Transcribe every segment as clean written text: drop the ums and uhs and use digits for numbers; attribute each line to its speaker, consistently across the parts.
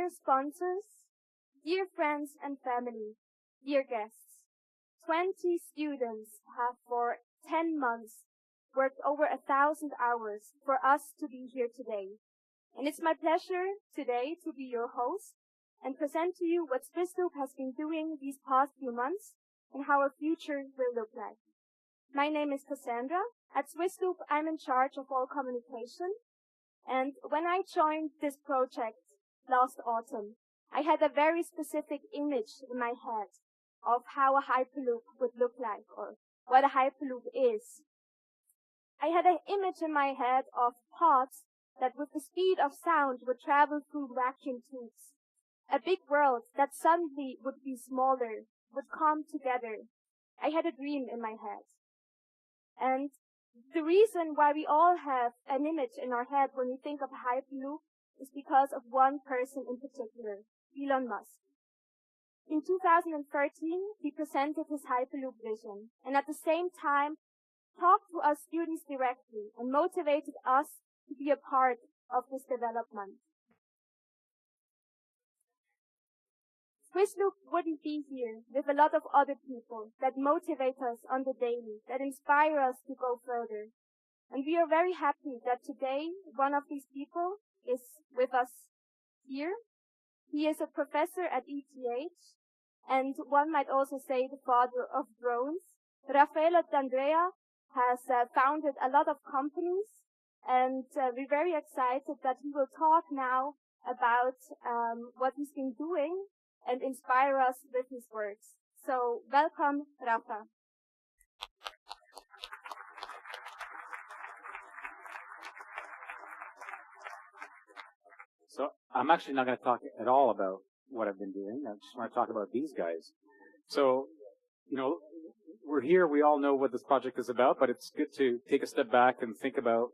Speaker 1: Dear sponsors, dear friends and family, dear guests, 20 students have for 10 months worked over 1,000 hours for us to be here today. And it's my pleasure today to be your host and present to you what Swissloop has been doing these past few months and how our future will look like. My name is Cassandra. At Swissloop, I'm in charge of all communication. And when I joined this project last autumn, I had a very specific image in my head of how a Hyperloop would look like or what a Hyperloop is. I had an image in my head of pods that with the speed of sound would travel through vacuum tubes. A big world that suddenly would be smaller, would come together. I had a dream in my head. And the reason why we all have an image in our head when we think of Hyperloop is because of one person in particular, Elon Musk. In 2013, he presented his Hyperloop vision and at the same time talked to us students directly and motivated us to be a part of this development. Swissloop wouldn't be here with a lot of other people that motivate us on the daily, that inspire us to go further. And we are very happy that today one of these people is with us here. He is a professor at ETH, and one might also say the father of drones. Raffaele D'Andrea has founded a lot of companies, and we're very excited that he will talk now about what he's been doing and inspire us with his words. So, welcome, Rafa.
Speaker 2: So, I'm actually not going to talk at all about what I've been doing. I just want to talk about these guys. So, we're here. We all know what this project is about, but it's good to take a step back and think about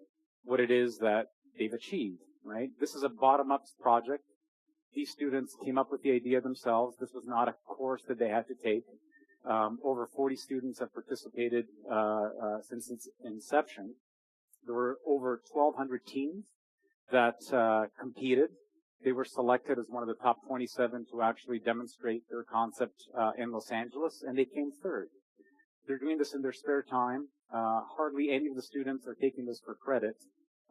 Speaker 2: what it is that they've achieved, right? This is a bottom-up project. These students came up with the idea themselves. This was not a course that they had to take. Over 40 students have participated since its inception. There were over 1,200 teams that competed. They were selected as one of the top 27 to actually demonstrate their concept in Los Angeles, and they came third. They're doing this in their spare time. Hardly any of the students are taking this for credit.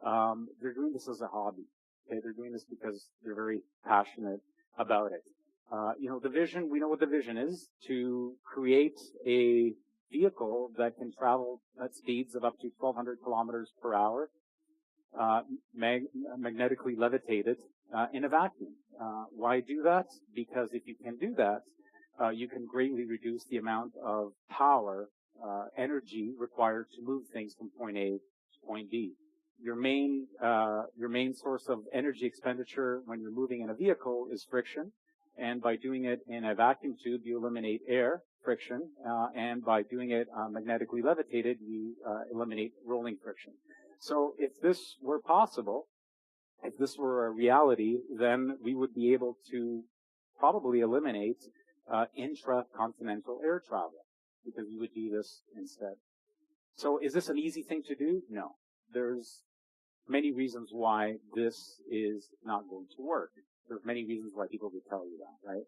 Speaker 2: They're doing this as a hobby. Okay, they're doing this because they're very passionate about it. The vision, we know what the vision is, to create a vehicle that can travel at speeds of up to 1,200 kilometers per hour, magnetically levitated, in a vacuum. Why do that? Because if you can do that, you can greatly reduce the amount of power, energy required to move things from point A to point B. Your main source of energy expenditure when you're moving in a vehicle is friction, and by doing it in a vacuum tube, you eliminate air friction, and by doing it magnetically levitated, you eliminate rolling friction. So if this were possible, if this were a reality, then we would be able to probably eliminate intracontinental air travel, because we would do this instead. So is this an easy thing to do? No. There's many reasons why this is not going to work. There's many reasons why people would tell you that, right?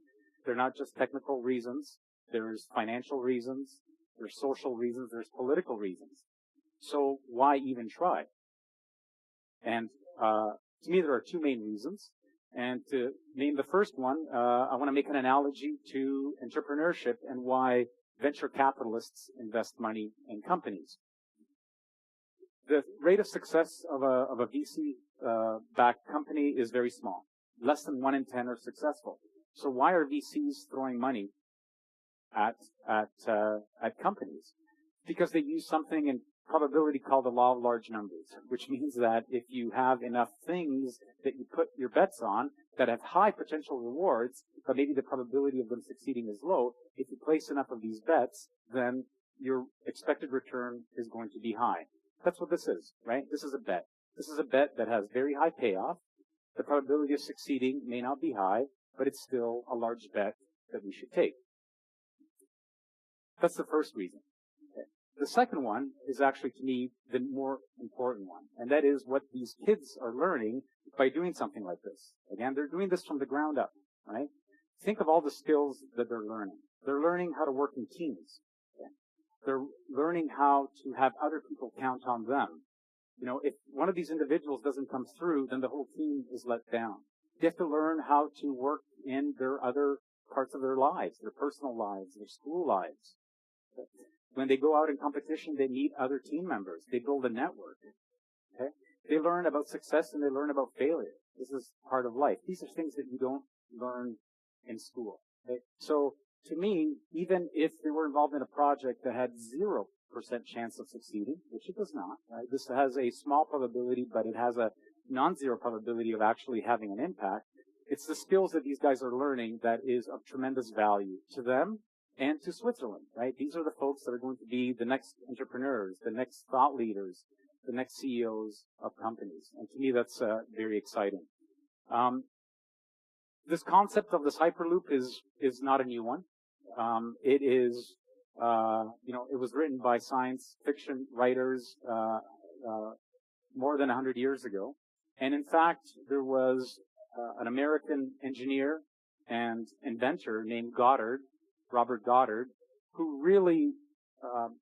Speaker 2: They're not just technical reasons. There's financial reasons. There's social reasons. There's political reasons. So why even try? And to me, there are two main reasons. And to name the first one, I want to make an analogy to entrepreneurship and why venture capitalists invest money in companies. The rate of success of a VC-backed company is very small. Less than 1 in 10 are successful. So why are VCs throwing money at companies? Because they use something in probability called the law of large numbers, which means that if you have enough things that you put your bets on that have high potential rewards, but maybe the probability of them succeeding is low, if you place enough of these bets, then your expected return is going to be high. That's what this is, right? This is a bet. This is a bet that has very high payoff. The probability of succeeding may not be high, but it's still a large bet that we should take. That's the first reason. Okay. The second one is actually, to me, the more important one, and that is what these kids are learning by doing something like this. Again, they're doing this from the ground up, right? Think of all the skills that they're learning. They're learning how to work in teams. Okay? They're learning how to have other people count on them. You know, if one of these individuals doesn't come through, then the whole team is let down. They have to learn how to work in their other parts of their lives, their personal lives, their school lives. When they go out in competition, they meet other team members. They build a network. Okay? They learn about success and they learn about failure. This is part of life. These are things that you don't learn in school. Okay? So, to me, even if they were involved in a project that had 0% chance of succeeding, which it does not, right? This has a small probability, but it has a non-zero probability of actually having an impact. It's the skills that these guys are learning that is of tremendous value to them and to Switzerland, right? These are the folks that are going to be the next entrepreneurs, the next thought leaders, the next CEOs of companies. And to me, that's very exciting. This concept of this Hyperloop is not a new one. It is, it was written by science fiction writers more than 100 years ago. And in fact, there was an American engineer and inventor named Robert Goddard, who really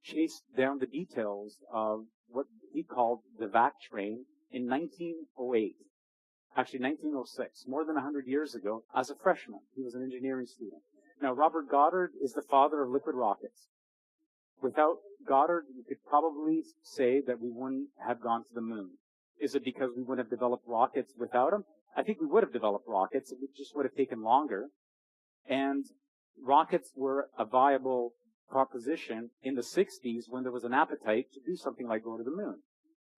Speaker 2: chased down the details of what he called the vac train in 1908. Actually, 1906, more than 100 years ago, as a freshman. He was an engineering student. Now, Robert Goddard is the father of liquid rockets. Without Goddard, you could probably say that we wouldn't have gone to the moon. Is it because we wouldn't have developed rockets without him? I think we would have developed rockets. It just would have taken longer. And rockets were a viable proposition in the 60s when there was an appetite to do something like go to the moon.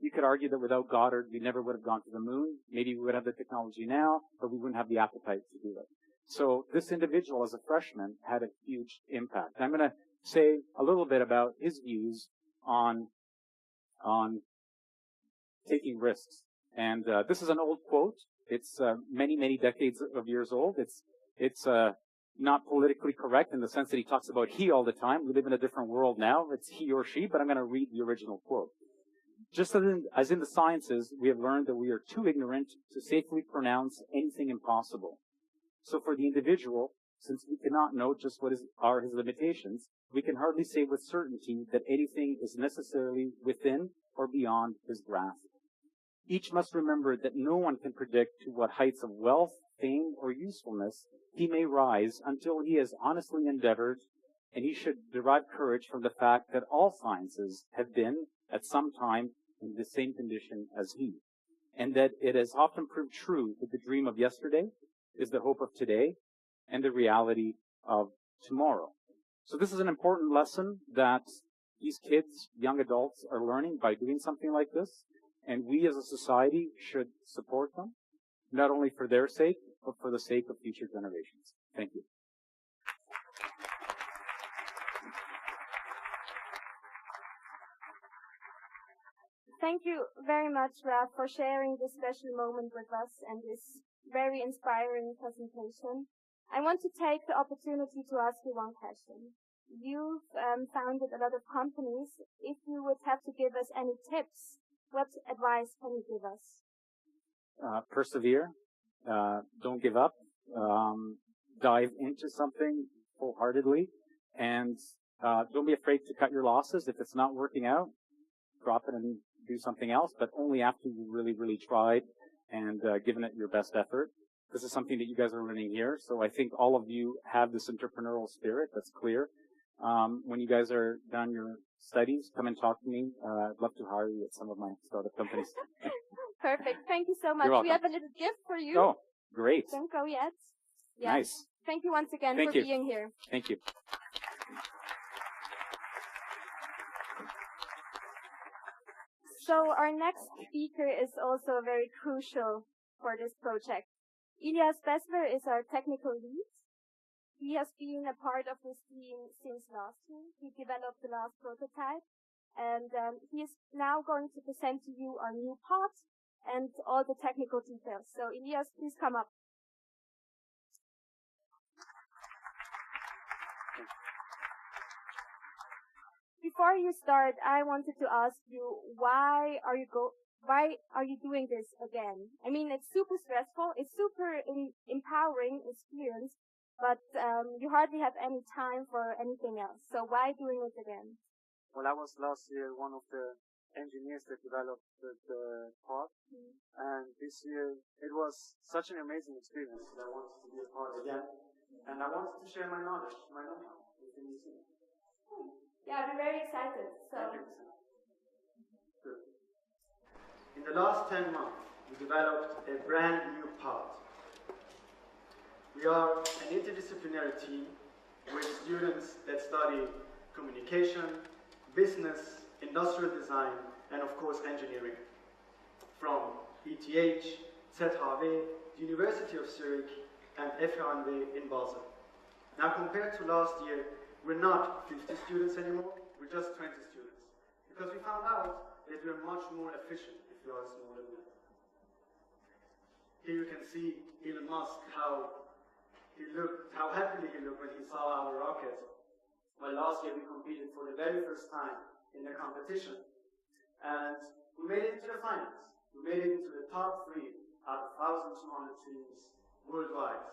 Speaker 2: You could argue that without Goddard, we never would have gone to the moon. Maybe we would have the technology now, but we wouldn't have the appetite to do it. So this individual, as a freshman, had a huge impact. I'm going to say a little bit about his views on taking risks. And this is an old quote. It's many, many decades of years old. It's not politically correct in the sense that he talks about he all the time. We live in a different world now. It's he or she, but I'm going to read the original quote. Just as in the sciences, we have learned that we are too ignorant to safely pronounce anything impossible. So for the individual, since we cannot know just what are his limitations, we can hardly say with certainty that anything is necessarily within or beyond his grasp. Each must remember that no one can predict to what heights of wealth, fame, or usefulness he may rise until he has honestly endeavored, and he should derive courage from the fact that all sciences have been, at some time, in the same condition as he, and that it has often proved true that the dream of yesterday is the hope of today and the reality of tomorrow. So this is an important lesson that these kids, young adults, are learning by doing something like this, and we as a society should support them, not only for their sake, but for the sake of future generations. Thank you.
Speaker 1: Thank you very much, Ralph, for sharing this special moment with us and this very inspiring presentation. I want to take the opportunity to ask you one question. You've founded a lot of companies. If you would have to give us any tips, what advice can you give us?
Speaker 2: Persevere. Don't give up. Dive into something wholeheartedly. And don't be afraid to cut your losses. If it's not working out, drop it and do something else, but only after you really, really tried and given it your best effort. This is something that you guys are learning here, so I think all of you have this entrepreneurial spirit. That's clear. When you guys are done your studies, come and talk to me. I'd love to hire you at some of my startup companies.
Speaker 1: Perfect. Thank you so much.
Speaker 2: You're welcome.
Speaker 1: We have a little gift for you.
Speaker 2: Oh, great.
Speaker 1: Don't go yet. Yes.
Speaker 2: Nice.
Speaker 1: Thank you once again for being here.
Speaker 2: Thank you.
Speaker 1: So our next speaker is also very crucial for this project. Elias Besler is our technical lead. He has been a part of this team since last year. He developed the last prototype, and he is now going to present to you our new pod and all the technical details. So Elias, please come up. before you start, I wanted to ask you, why are you doing this again? I mean, it's super stressful. It's super empowering experience, but you hardly have any time for anything else. So why doing it again?
Speaker 3: Well, I was last year one of the engineers that developed the pod, and this year it was such an amazing experience that I wanted to be a part again, and I wanted to share my knowledge, my know-how with the museum.
Speaker 1: Yeah, I'm very excited. So.
Speaker 3: Good. In the last 10 months, we developed a brand new pod. We are an interdisciplinary team with students that study communication, business, industrial design, and of course engineering. From ETH, ZHW, the University of Zurich, and FHNW in Basel. Now compared to last year, we're not 50 students anymore, we're just 20 students. Because we found out that we're much more efficient if we are a smaller group. Here you can see Elon Musk, how happily he looked when he saw our rocket. Well, last year we competed for the very first time in the competition, and we made it into the finals. We made it into the top 3 out of 1,200 teams worldwide,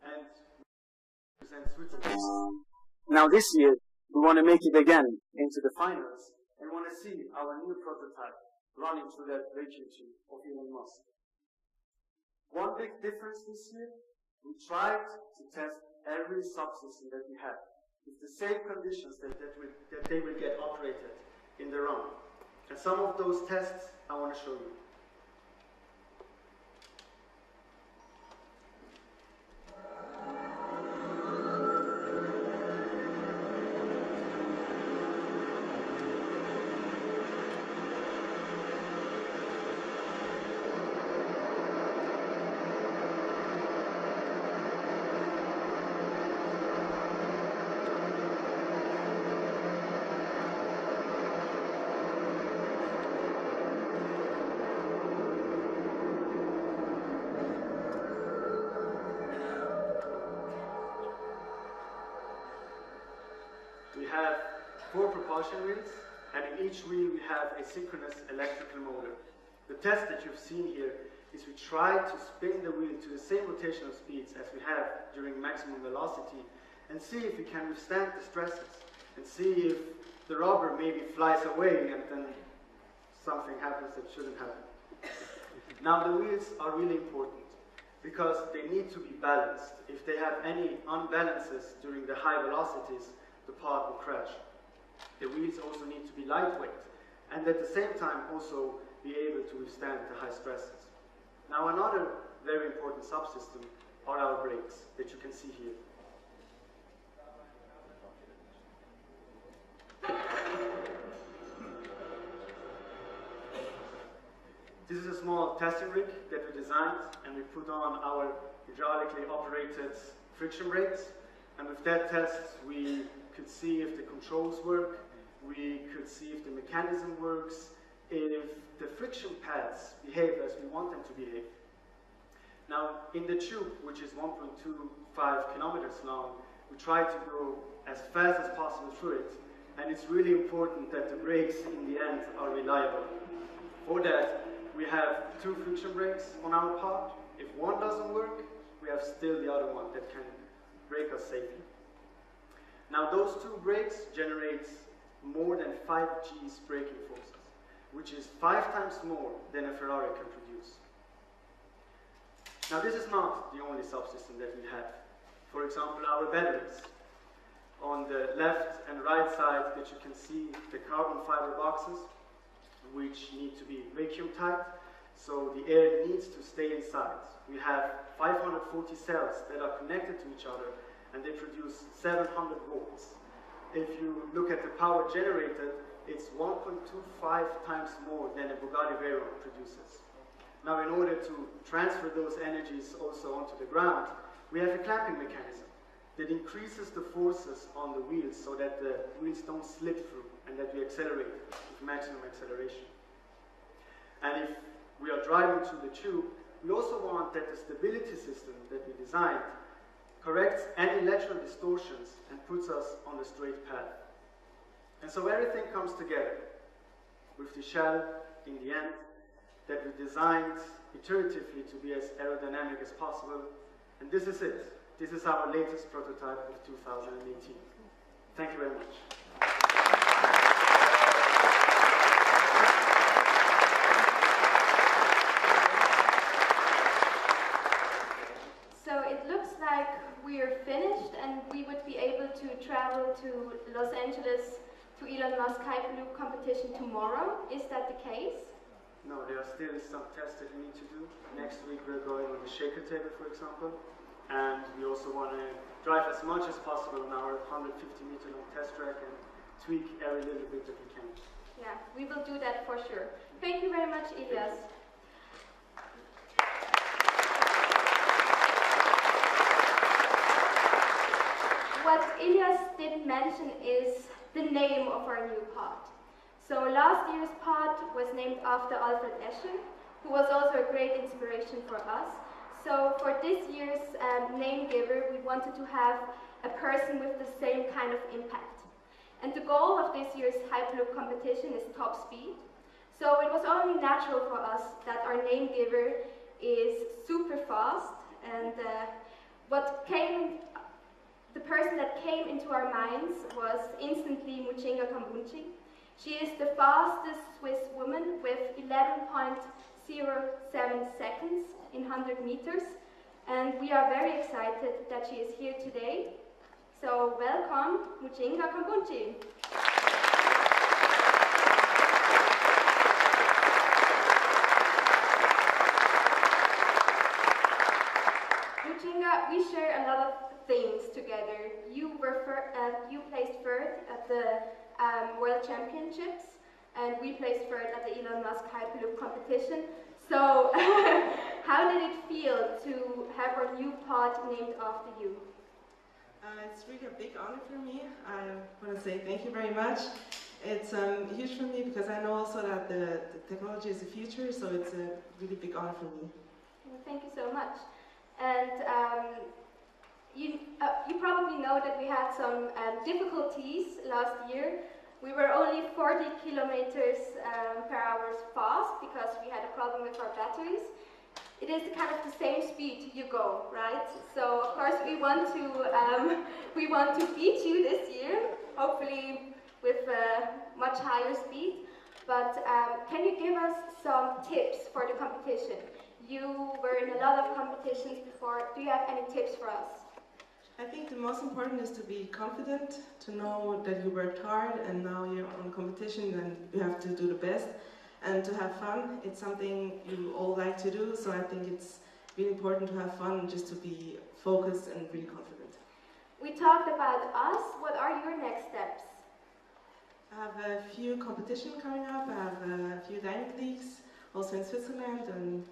Speaker 3: and we represent Switzerland. Now this year, we want to make it again into the finals, and want to see our new prototype running through that vacuum tube of Elon Musk. One big difference this year, we tried to test every subsystem that we have with the same conditions that they will get operated in the run. And some of those tests I want to show you. We have 4 propulsion wheels, and in each wheel we have a synchronous electrical motor. The test that you've seen here is we try to spin the wheel to the same rotational speeds as we have during maximum velocity, and see if we can withstand the stresses, and see if the rubber maybe flies away and then something happens that shouldn't happen. Now the wheels are really important because they need to be balanced. If they have any unbalances during the high velocities, the pod will crash. The wheels also need to be lightweight, and at the same time also be able to withstand the high stresses. Now another very important subsystem are our brakes that you can see here. This is a small testing rig that we designed, and we put on our hydraulically operated friction brakes, and with that test we could see if the controls work, we could see if the mechanism works, if the friction pads behave as we want them to behave. Now, in the tube, which is 1.25 kilometers long, we try to go as fast as possible through it, and it's really important that the brakes in the end are reliable. For that, we have 2 friction brakes on our pod. If one doesn't work, we have still the other one that can brake us safely. Now those 2 brakes generate more than 5 G's braking forces, which is 5 times more than a Ferrari can produce. Now this is not the only subsystem that we have. For example, our batteries. On the left and right side that you can see the carbon fiber boxes, which need to be vacuum tight, so the air needs to stay inside. We have 540 cells that are connected to each other, and they produce 700 volts. If you look at the power generated, it's 1.25 times more than a Bugatti Veyron produces. Now, in order to transfer those energies also onto the ground, we have a clamping mechanism that increases the forces on the wheels so that the wheels don't slip through and that we accelerate with maximum acceleration. And if we are driving through the tube, we also want that the stability system that we designed corrects any lateral distortions and puts us on the straight path. And so everything comes together with the shell in the end that we designed iteratively to be as aerodynamic as possible. And this is it. This is our latest prototype of 2018. Thank you very much.
Speaker 1: So it looks like we're finished and we would be able to travel to Los Angeles to Elon Musk Hyperloop competition tomorrow. Is that the case?
Speaker 3: No, there are still some tests that we need to do. Next week we're going on the shaker table, for example. And we also want to drive as much as possible on our 150-meter long test track and tweak every little bit that we can.
Speaker 1: Yeah, we will do that for sure. Thank you very much, Elias. What Elias didn't mention is the name of our new pod. So last year's pod was named after Alfred Escher, who was also a great inspiration for us. So for this year's name giver, we wanted to have a person with the same kind of impact. And the goal of this year's Hyperloop competition is top speed. So it was only natural for us that our name giver is super fast. And the person that came into our minds was instantly Muchinga Kambunchi. She is the fastest Swiss woman with 11.07 seconds in 100 meters. And we are very excited that she is here today. So welcome, Muchinga Kambunchi. Muchinga, we share a lot of things together. You placed third at the World Championships, and we placed third at the Elon Musk Hyperloop competition. So, how did it feel to have our new pod named after you?
Speaker 4: It's really a big honor for me. I want to say thank you very much. It's huge for me because I know also that the technology is the future, so it's a really big honor for me.
Speaker 1: Well, thank you so much. And you probably know that we had some difficulties last year. We were only 40 kilometers per hour fast because we had a problem with our batteries. It is kind of the same speed you go, right? So of course we want to beat you this year, hopefully with much higher speed. But can you give us some tips for the competition? You were in a lot of competitions before. Do you have any tips for us?
Speaker 4: I think the most important is to be confident, to know that you worked hard and now you're on competition and you have to do the best, and to have fun. It's something you all like to do, so I think it's really important to have fun and just to be focused and really confident.
Speaker 1: We talked about us. What are your next steps?
Speaker 4: I have a few competitions coming up. I have a few dynamic leagues, also in Switzerland and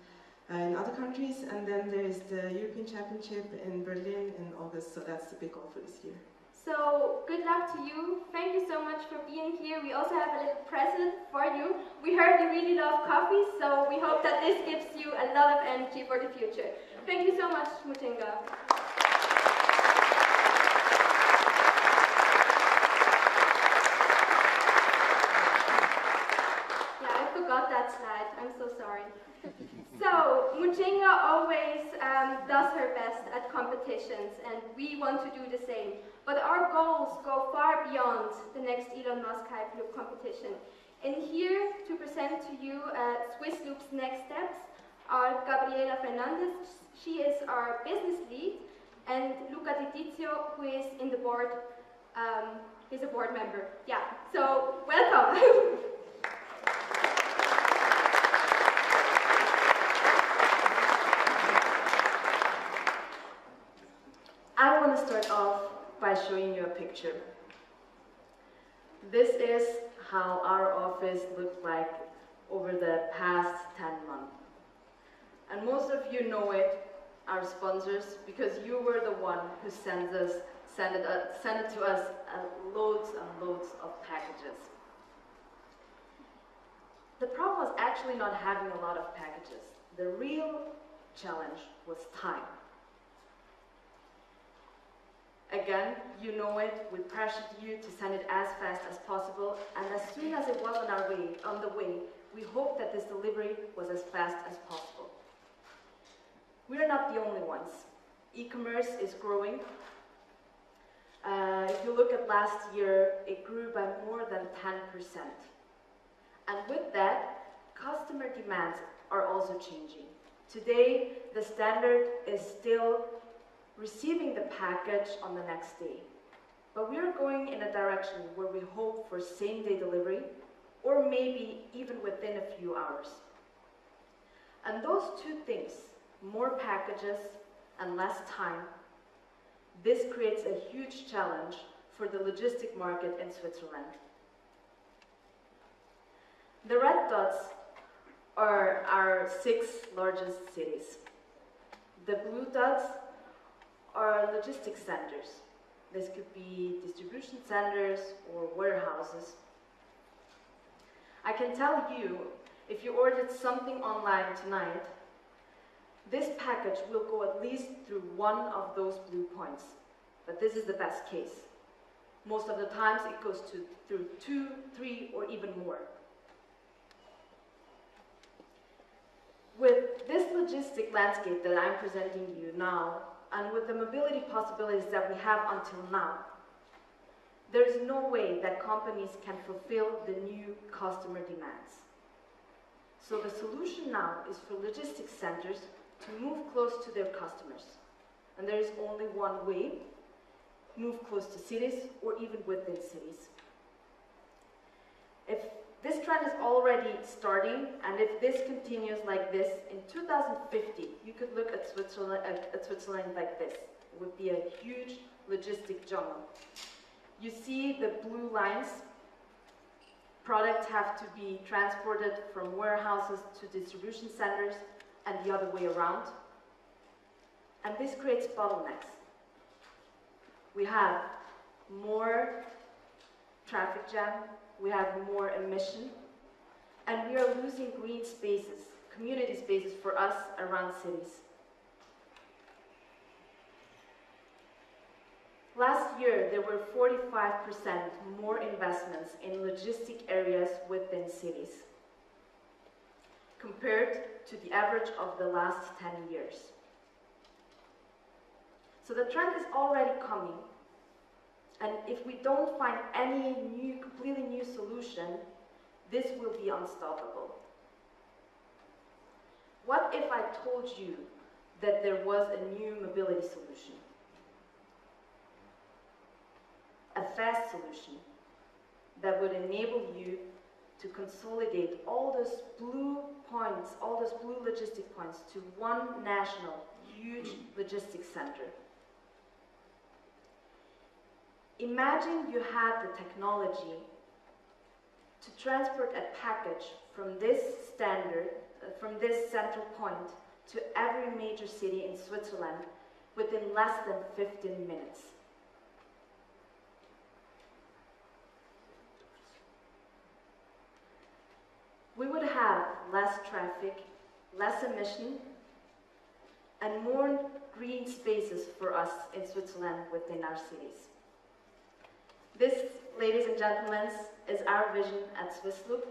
Speaker 4: in other countries, and then there is the European Championship in Berlin in August, so that's the big goal for this year.
Speaker 1: So, good luck to you. Thank you so much for being here. We also have a little present for you. We heard you really love coffee, so we hope that this gives you a lot of energy for the future. Thank you so much, Muchinga. Yeah, I forgot that slide. I'm so sorry. So, Muchinga always does her best at competitions, and we want to do the same. But our goals go far beyond the next Elon Musk Hyperloop competition. And here to present to you Swissloop's next steps are Gabriela Fernandez, she is our business lead, and Luca Titizio, who is in the board, he's a board member. Yeah, so welcome.
Speaker 5: I want to start off by showing you a picture. This is how our office looked like over the past 10 months. And most of you know it, our sponsors, because you were the one who sent it to us loads and loads of packages. The problem was actually not having a lot of packages. The real challenge was time. A again, you know it, we pressured you to send it as fast as possible, and as soon as it was on the way, we hoped that this delivery was as fast as possible. We are not the only ones. E-commerce is growing. If you look at last year, it grew by more than 10%. And with that, customer demands are also changing. Today, the standard is still receiving the package on the next day. But we are going in a direction where we hope for same-day delivery, or maybe even within a few hours. And those two things, more packages and less time, this creates a huge challenge for the logistic market in Switzerland. The red dots are our 6 largest cities. The blue dots are logistics centers. This could be distribution centers or warehouses. I can tell you, if you ordered something online tonight, this package will go at least through one of those blue points. But this is the best case. Most of the times it goes through 2, 3, or even more. With this logistic landscape that I'm presenting you now, and with the mobility possibilities that we have until now, there is no way that companies can fulfill the new customer demands. So the solution now is for logistics centers to move close to their customers. And there is only one way: move close to cities or even within cities. If this trend is already starting, and if this continues like this, in 2050, you could look at Switzerland like this. It would be a huge logistic jungle. You see the blue lines. Products have to be transported from warehouses to distribution centers and the other way around. And this creates bottlenecks. We have more traffic jam, we have more emission, and we are losing green spaces, community spaces for us around cities. Last year, there were 45% more investments in logistic areas within cities compared to the average of the last 10 years. So the trend is already coming, and if we don't find any completely new solution, this will be unstoppable. What if I told you that there was a new mobility solution? A fast solution that would enable you to consolidate all those blue points, all those blue logistic points to one national, huge logistics center. Imagine you had the technology to transport a package from this central point to every major city in Switzerland within less than 15 minutes. We would have less traffic, less emission, and more green spaces for us in Switzerland within our cities. This, ladies and gentlemen, is our vision at Swissloop,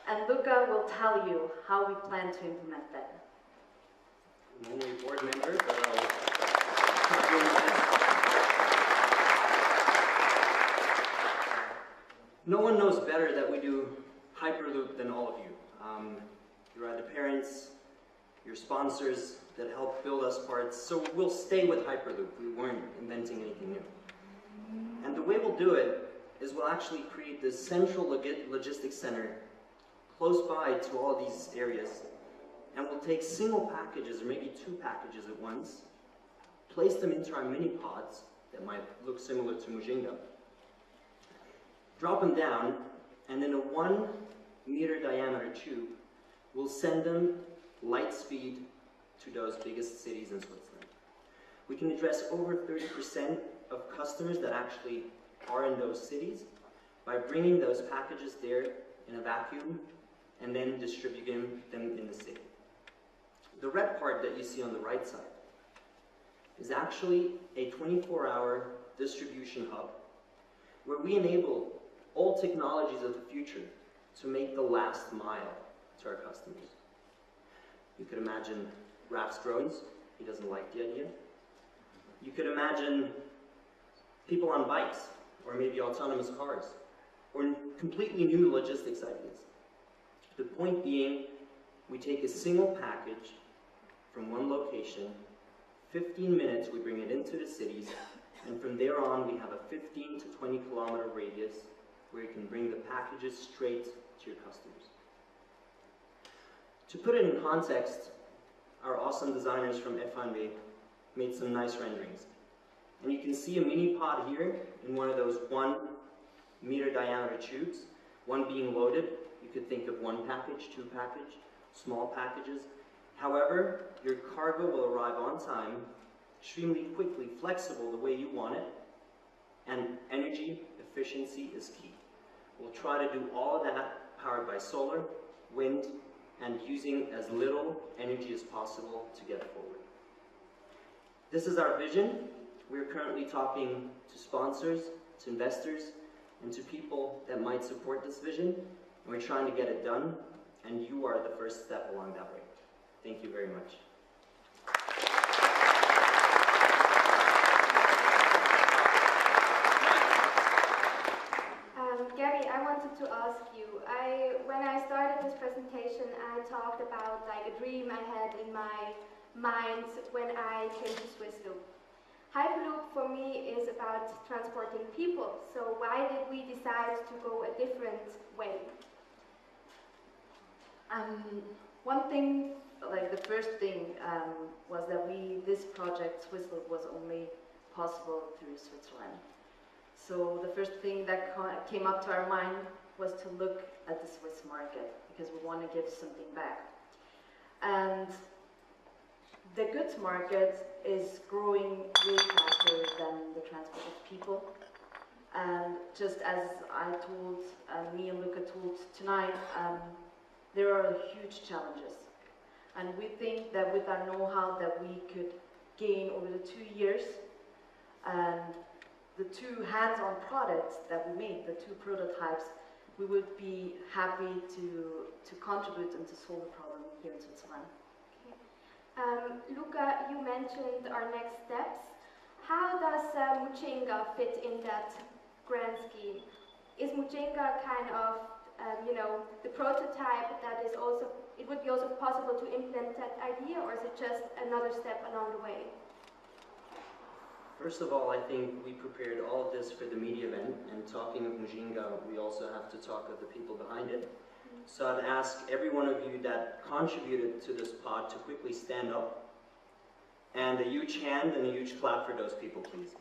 Speaker 5: and Luca will tell you how we plan to implement that.
Speaker 6: I'm only board member, but no one knows better that we do Hyperloop than all of you. You're either parents, you're sponsors that help build us parts, so we'll stay with Hyperloop. We weren't inventing anything new. And the way we'll do it is we'll actually create this central logistics center close by to all these areas, and we'll take single packages, or maybe 2 packages at once, place them into our mini pods that might look similar to Mujinga, drop them down, and in a 1-meter diameter tube, we'll send them light speed to those biggest cities in Switzerland. We can address over 30% of customers that actually are in those cities by bringing those packages there in a vacuum and then distributing them in the city. The red part that you see on the right side is actually a 24-hour distribution hub, where we enable all technologies of the future to make the last mile to our customers. You could imagine Raf's drones. He doesn't like the idea. You could imagine people on bikes, or maybe autonomous cars, or completely new logistics ideas. The point being, we take a single package from one location, 15 minutes we bring it into the cities, and from there on we have a 15 to 20 kilometer radius where you can bring the packages straight to your customers. To put it in context, our awesome designers from FNB made some nice renderings. And you can see a mini pod here in one of those 1 meter diameter tubes, one being loaded. You could think of 1 package, 2 package, small packages. However, your cargo will arrive on time, extremely quickly, flexible the way you want it, and energy efficiency is key. We'll try to do all of that powered by solar, wind, and using as little energy as possible to get forward. This is our vision. We're currently talking to sponsors, to investors, and to people that might support this vision, and we're trying to get it done, and you are the first step along that way. Thank you very much.
Speaker 1: Gary, I wanted to ask you, when I started this presentation, I talked about like a dream I had in my mind when I came to Swissloop. Hyperloop for me is about transporting people, so why did we decide to go a different way?
Speaker 5: One thing, like the first thing, was that this project, Swissloop, was only possible through Switzerland. So the first thing that came up to our mind was to look at the Swiss market, because we want to give something back. And the goods market is growing way faster than the transport of people. And just as I told, me and Luca told tonight, there are huge challenges. And we think that with our know-how that we could gain over the 2 years, and the 2 hands-on products that we made, the 2 prototypes, we would be happy to contribute and to solve the problem here in Switzerland.
Speaker 1: Okay. Luca, you mentioned our next steps. How does Mucinga fit in that grand scheme? Is Mucinga kind of, the prototype that is also, it would be also possible to implement that idea, or is it just another step along the way?
Speaker 6: First of all, I think we prepared all of this for the media event, and talking of Mucinga, we also have to talk of the people behind it. So I'd ask every one of you that contributed to this pod to quickly stand up, and a huge hand and a huge clap for those people, please.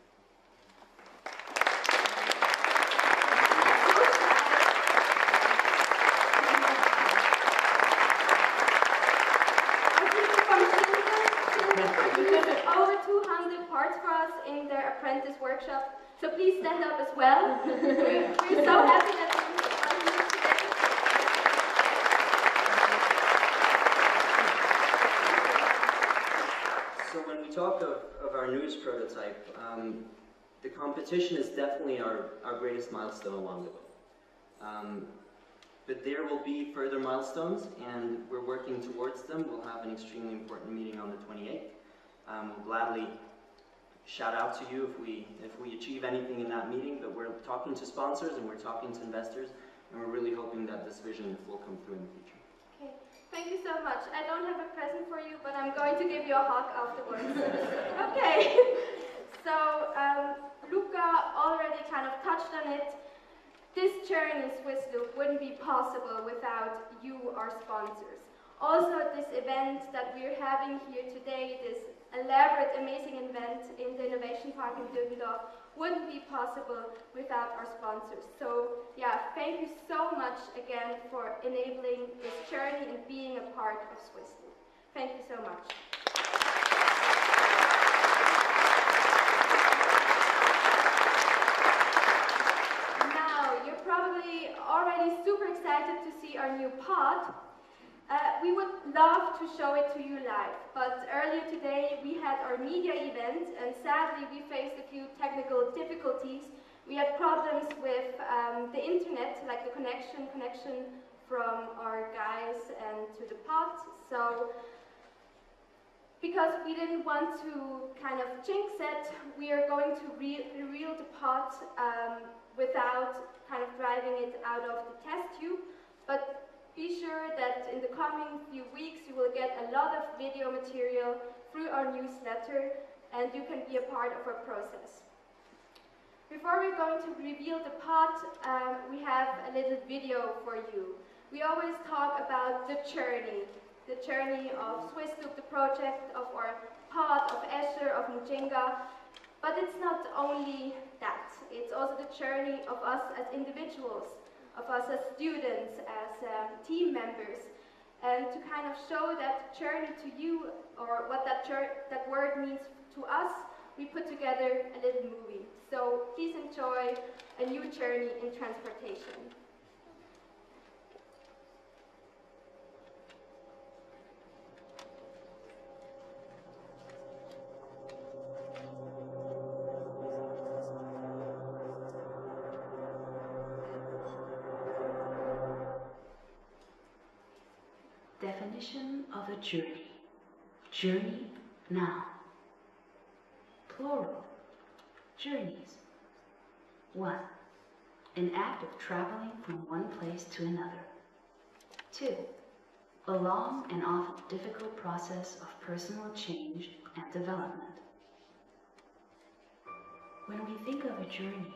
Speaker 1: Over 200 parts for us in their apprentice workshop, so please stand up as well. We're so happy that you are here today.
Speaker 6: So when we talk of our newest prototype, the competition is definitely our greatest milestone along the way. But there will be further milestones, and we're working towards them. We'll have an extremely important meeting on the 28th. We'll gladly shout out to you if we achieve anything in that meeting, but we're talking to sponsors and we're talking to investors, and we're really hoping that this vision will come through in the future.
Speaker 1: Okay, thank you so much. I don't have a present for you, but I'm going to give you a hug afterwards. Okay, so Luca already kind of touched on it. This journey, Swissloop, wouldn't be possible without you, our sponsors. Also, this event that we're having here today, this elaborate, amazing event in the Innovation Park in Düsseldorf, wouldn't be possible without our sponsors. So, yeah, thank you so much again for enabling this journey and being a part of Swissloop. Thank you so much. Probably already super excited to see our new pod. We would love to show it to you live, but earlier today we had our media event, and sadly we faced a few technical difficulties. We had problems with the internet, like the connection from our guys and to the pod. So because we didn't want to kind of jinx it, we are going to reveal the pod without kind of driving it out of the test tube. But be sure that in the coming few weeks you will get a lot of video material through our newsletter, and you can be a part of our process. Before we're going to reveal the pod, we have a little video for you. We always talk about the journey of Swissloop, the project, of our pod, of Escher, of Mujinga. But it's not only that, it's also the journey of us as individuals, of us as students, as team members. And to kind of show that journey to you, or what that word means to us, we put together a little movie. So please enjoy a new journey in transportation.
Speaker 7: Definition of a journey. Journey now. Plural. Journeys. 1. An act of traveling from one place to another. 2. A long and often difficult process of personal change and development. When we think of a journey,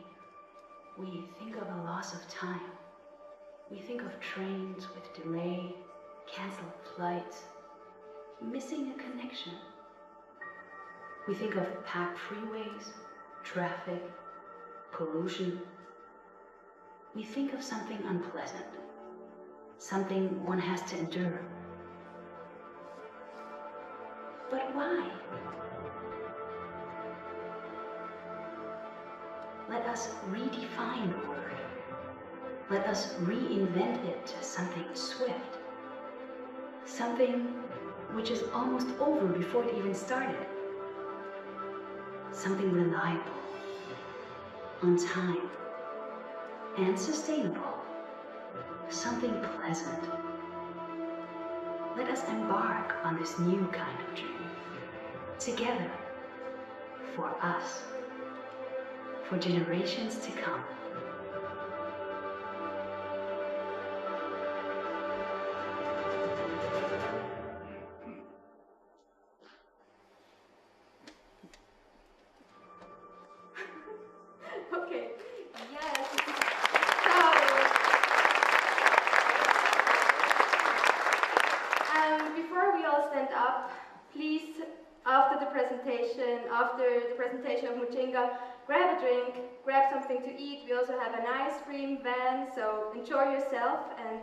Speaker 7: we think of a loss of time. We think of trains with delay, canceled flights, missing a connection. We think of packed freeways, traffic, pollution. We think of something unpleasant, something one has to endure. But why? Let us redefine the word. Let us reinvent it to something swift. Something which is almost over before it even started. Something reliable, on time, and sustainable. Something pleasant. Let us embark on this new kind of journey. Together. For us. For generations to come.
Speaker 1: Okay, yes. So, before we all stand up, please, after the presentation of Mujinga, grab a drink, grab something to eat. We also have an ice cream van, so enjoy yourself. And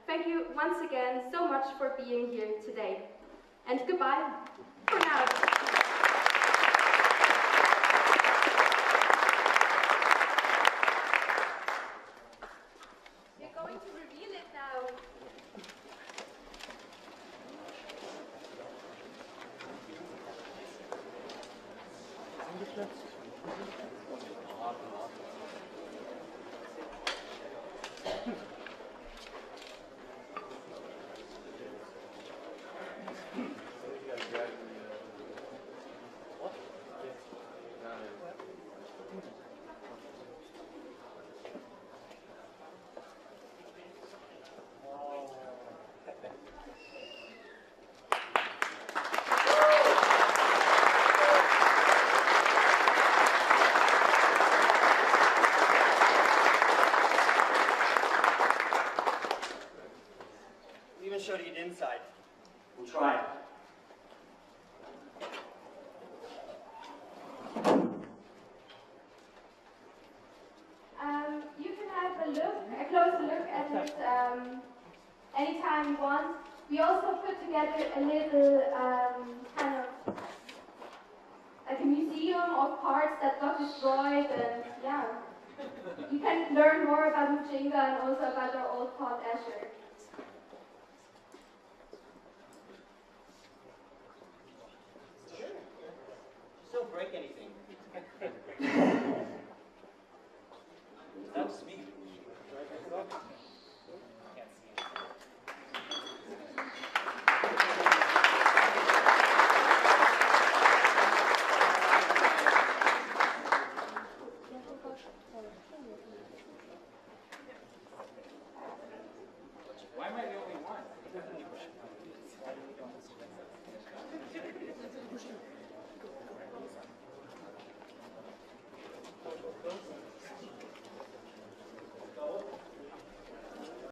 Speaker 1: thank you once again so much for being here today. And goodbye for now.
Speaker 6: Showed you the inside.
Speaker 2: We'll try.
Speaker 1: You can have a closer look at it anytime you want. We also put together a little kind of like a museum of parts that got destroyed, and yeah, you can learn more about Mujinga and also about our old pod Escher.
Speaker 2: Why am I the only one?